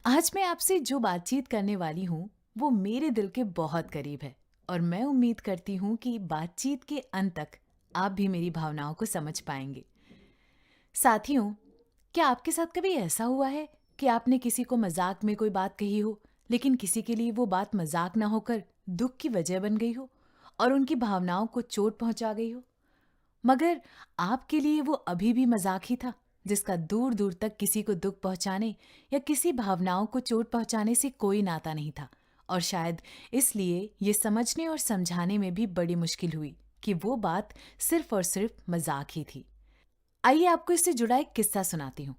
आज मैं आपसे जो बातचीत करने वाली हूँ, वो मेरे दिल के बहुत करीब है और मैं उम्मीद करती हूँ कि बातचीत के अंत तक आप भी मेरी भावनाओं को समझ पाएंगे। साथियों, क्या आपके साथ कभी ऐसा हुआ है कि आपने किसी को मजाक में कोई बात कही हो, लेकिन किसी के लिए वो बात मजाक ना होकर दुख की वजह बन गई हो और उनकी भावनाओं को चोट पहुंचा गई हो? मगर आपके लिए वो अभी भी मजाक ही था, जिसका दूर दूर तक किसी को दुख पहुंचाने या किसी भावनाओं को चोट पहुंचाने से कोई नाता नहीं था। और शायद इसलिए ये समझने और समझाने में भी बड़ी मुश्किल हुई कि वो बात सिर्फ और सिर्फ मजाक ही थी। आइए आपको इससे जुड़ा एक किस्सा सुनाती हूँ।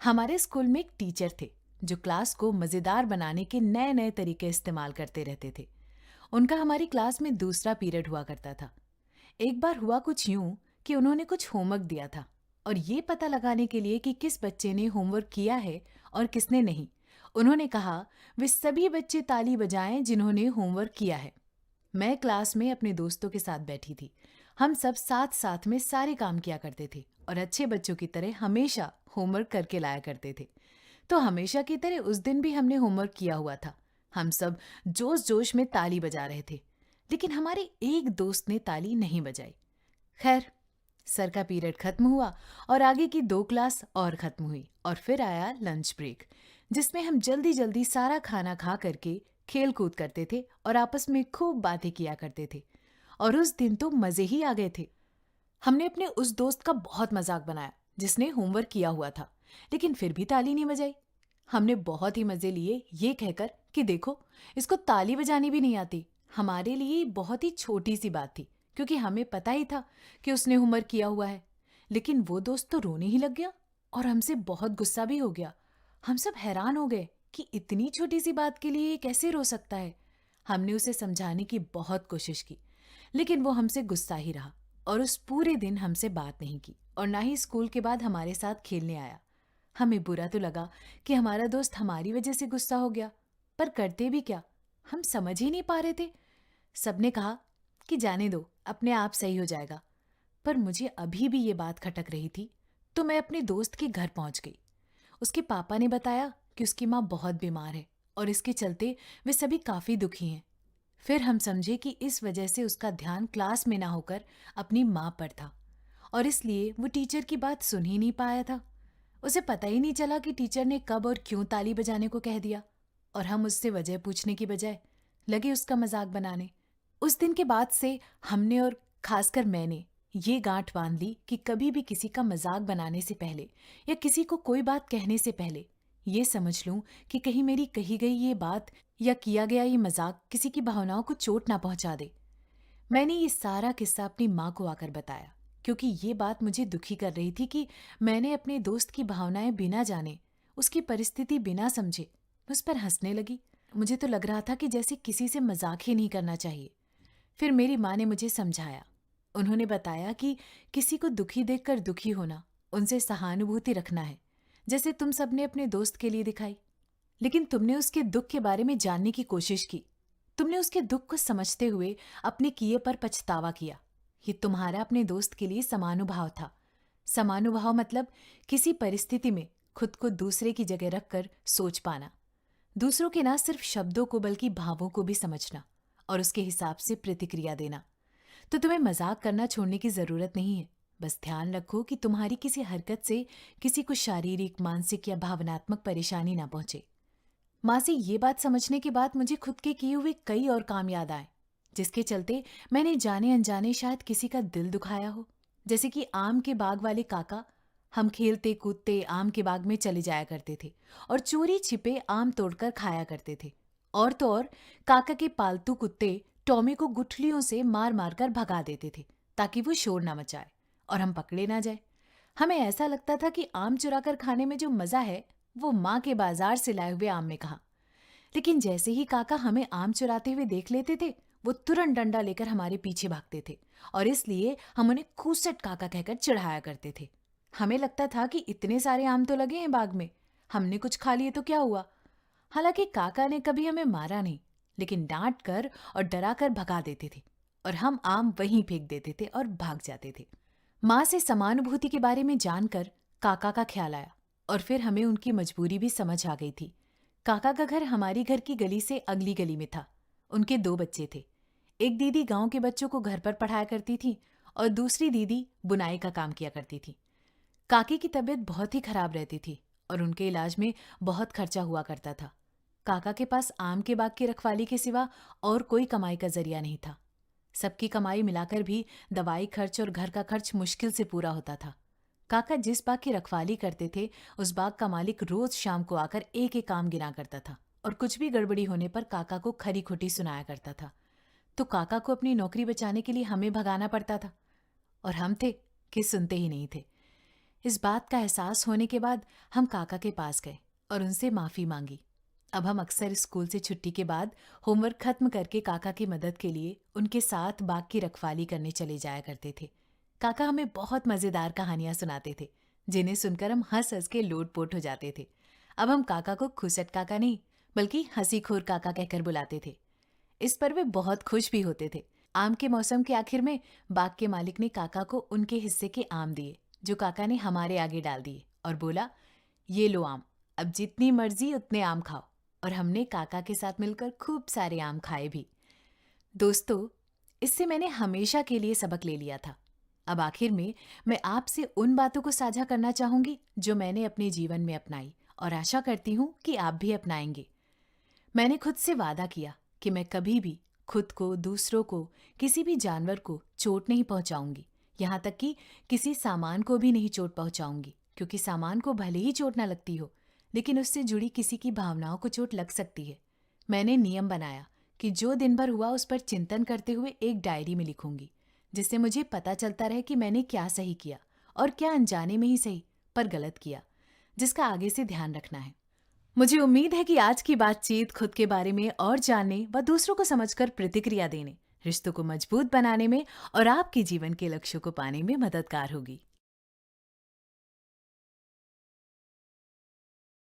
हमारे स्कूल में एक टीचर थे जो क्लास को मजेदार बनाने के नए नए तरीके इस्तेमाल करते रहते थे। उनका हमारी क्लास में दूसरा पीरियड हुआ करता था। एक बार हुआ कुछ यूं कि उन्होंने कुछ होमवर्क दिया था और ये पता लगाने के लिए कि किस बच्चे ने होमवर्क किया है और किसने नहीं, उन्होंने कहा, वे सभी बच्चे ताली बजाएं जिन्होंने होमवर्क किया है। मैं क्लास में अपने दोस्तों के साथ बैठी थी। हम सब साथ साथ में सारे काम किया करते थे और अच्छे बच्चों की तरह हमेशा होमवर्क करके लाया करते थे। तो हमेशा की तरह उस दिन भी हमने होमवर्क किया हुआ था। हम सब जोश जोश में ताली बजा रहे थे, लेकिन हमारे एक दोस्त ने ताली नहीं बजाई। खैर, सर का पीरियड खत्म हुआ और आगे की 2 क्लास और खत्म हुई और फिर आया लंच ब्रेक, जिसमें हम जल्दी जल्दी सारा खाना खा करके खेल कूद करते थे और आपस में खूब बातें किया करते थे। और उस दिन तो मजे ही आ गए थे। हमने अपने उस दोस्त का बहुत मजाक बनाया जिसने होमवर्क किया हुआ था, लेकिन फिर भी ताली नहीं बजाई। हमने बहुत ही मजे लिए ये कहकर कि देखो, इसको ताली बजानी भी नहीं आती। हमारे लिए ये बहुत ही छोटी सी बात थी, क्योंकि हमें पता ही था कि उसने होमवर्क किया हुआ है। लेकिन वो दोस्त तो रोने ही लग गया और हमसे बहुत गुस्सा भी हो गया। हम सब हैरान हो गए कि इतनी छोटी सी बात के लिए ये कैसे रो सकता है। हमने उसे समझाने की बहुत कोशिश की, लेकिन वो हमसे गुस्सा ही रहा और उस पूरे दिन हमसे बात नहीं की और ना ही स्कूल के बाद हमारे साथ खेलने आया। हमें बुरा तो लगा कि हमारा दोस्त हमारी वजह से गुस्सा हो गया, पर करते भी क्या, हम समझ ही नहीं पा रहे थे। सबने कहा कि जाने दो, अपने आप सही हो जाएगा। पर मुझे अभी भी ये बात खटक रही थी, तो मैं अपने दोस्त के घर पहुंच गई। उसके पापा ने बताया कि उसकी माँ बहुत बीमार है और इसके चलते वे सभी काफी दुखी हैं। फिर हम समझे कि इस वजह से उसका ध्यान क्लास में ना होकर अपनी माँ पर था और इसलिए वो टीचर की बात सुन ही नहीं पाया था। उसे पता ही नहीं चला कि टीचर ने कब और क्यों ताली बजाने को कह दिया, और हम उससे वजह पूछने की बजाय लगे उसका मजाक बनाने। उस दिन के बाद से हमने, और खासकर मैंने, ये गांठ बांध ली कि कभी भी किसी का मजाक बनाने से पहले या किसी को कोई बात कहने से पहले ये समझ लूं कि कहीं मेरी कही गई ये बात या किया गया ये मजाक किसी की भावनाओं को चोट ना पहुंचा दे। मैंने ये सारा किस्सा अपनी माँ को आकर बताया, क्योंकि ये बात मुझे दुखी कर रही थी कि मैंने अपने दोस्त की भावनाएं बिना जाने, उसकी परिस्थिति बिना समझे उस पर हंसने लगी। मुझे तो लग रहा था कि जैसे किसी से मजाक ही नहीं करना चाहिए। फिर मेरी माँ ने मुझे समझाया। उन्होंने बताया कि किसी को दुखी देखकर दुखी होना, उनसे सहानुभूति रखना है, जैसे तुम सबने अपने दोस्त के लिए दिखाई। लेकिन तुमने उसके दुख के बारे में जानने की कोशिश की। तुमने उसके दुख को समझते हुए अपने किए पर पछतावा किया। ये तुम्हारा अपने दोस्त के लिए समानुभाव था। समानुभाव मतलब किसी परिस्थिति में खुद को दूसरे की जगह रखकर सोच पाना, दूसरों के ना सिर्फ शब्दों को बल्कि भावों को भी समझना और उसके हिसाब से प्रतिक्रिया देना। तो तुम्हें मजाक करना छोड़ने की जरूरत नहीं है। बस ध्यान रखो कि तुम्हारी किसी हरकत से किसी को शारीरिक, मानसिक या भावनात्मक परेशानी ना पहुंचे। माँ से ये बात समझने के बाद मुझे खुद के किए हुए कई और काम याद आए, जिसके चलते मैंने जाने अनजाने शायद किसी का दिल दुखाया हो। जैसे कि आम के बाग वाले काका, हम खेलते कूदते आम के बाग में चले जाया करते थे और चोरी छिपे आम तोड़कर खाया करते थे। और तो और, काका के पालतू कुत्ते टॉमी को गुठलियों से मार मार कर भगा देते थे ताकि वो शोर ना मचाए और हम पकड़े ना जाए। हमें ऐसा लगता था कि आम चुरा कर खाने में जो मजा है, वो माँ के बाजार से लाए हुए आम में कहा। लेकिन जैसे ही काका हमें आम चुराते हुए देख लेते थे, वो तुरंत डंडा लेकर हमारे पीछे भागते थे और इसलिए हम उन्हें खूसट काका कहकर चिढ़ाया करते थे। हमें लगता था कि इतने सारे आम तो लगे हैं बाग में, हमने कुछ खा लिए तो क्या हुआ। हालांकि काका ने कभी हमें मारा नहीं, लेकिन डांट कर और डरा कर भगा देते थे और हम आम वहीं फेंक देते थे और भाग जाते थे। माँ से समानुभूति के बारे में जानकर काका का ख्याल आया और फिर हमें उनकी मजबूरी भी समझ आ गई थी। काका का घर हमारी घर की गली से अगली गली में था। उनके 2 बच्चे थे। एक दीदी गांव के बच्चों को घर पर पढ़ाया करती थी और दूसरी दीदी बुनाई का काम किया करती थी। काकी की तबीयत बहुत ही खराब रहती थी और उनके इलाज में बहुत खर्चा हुआ करता था। काका के पास आम के बाग की रखवाली के सिवा और कोई कमाई का जरिया नहीं था। सबकी कमाई मिलाकर भी दवाई खर्च और घर का खर्च मुश्किल से पूरा होता था। काका जिस बाग की रखवाली करते थे, उस बाग का मालिक रोज शाम को आकर एक एक आम गिना करता था और कुछ भी गड़बड़ी होने पर काका को खरी खोटी सुनाया करता था। तो काका को अपनी नौकरी बचाने के लिए हमें भगाना पड़ता था और हम थे कि सुनते ही नहीं थे। इस बात का एहसास होने के बाद हम काका के पास गए और उनसे माफी मांगी। अब हम अक्सर स्कूल से छुट्टी के बाद होमवर्क खत्म करके काका की मदद के लिए उनके साथ बाग की रखवाली करने चले जाया करते थे। काका हमें बहुत मजेदार कहानियां सुनाते थे, जिन्हें सुनकर हम हंस हंस के लोटपोट हो जाते थे। अब हम काका को खुसट काका नहीं, बल्कि हंसीखोर काका कहकर बुलाते थे। इस पर वे बहुत खुश भी होते थे। आम के मौसम के आखिर में बाग के मालिक ने काका को उनके हिस्से के आम दिए, जो काका ने हमारे आगे डाल दिए और बोला, ये लो आम, अब जितनी मर्जी उतने आम खाओ। और हमने काका के साथ मिलकर खूब सारे आम खाए भी। दोस्तों, इससे मैंने हमेशा के लिए सबक ले लिया था। अब आखिर में मैं आपसे उन बातों को साझा करना चाहूंगी जो मैंने अपने जीवन में अपनाई और आशा करती हूँ कि आप भी अपनाएंगे। मैंने खुद से वादा किया कि मैं कभी भी खुद को, दूसरों को, किसी भी जानवर को चोट नहीं पहुंचाऊंगी। यहाँ तक कि किसी सामान को भी नहीं चोट पहुंचाऊंगी, क्योंकि सामान को भले ही चोट ना लगती हो, लेकिन उससे जुड़ी किसी की भावनाओं को चोट लग सकती है। मैंने नियम बनाया कि जो दिन भर हुआ उस पर चिंतन करते हुए एक डायरी में लिखूंगी, जिससे मुझे पता चलता रहे कि मैंने क्या सही किया और क्या अनजाने में ही सही पर गलत किया, जिसका आगे से ध्यान रखना है। मुझे उम्मीद है कि आज की बातचीत खुद के बारे में और जानने व दूसरों को समझकर प्रतिक्रिया देने, रिश्तों को मजबूत बनाने में और आपके जीवन के लक्ष्यों को पाने में मददगार होगी।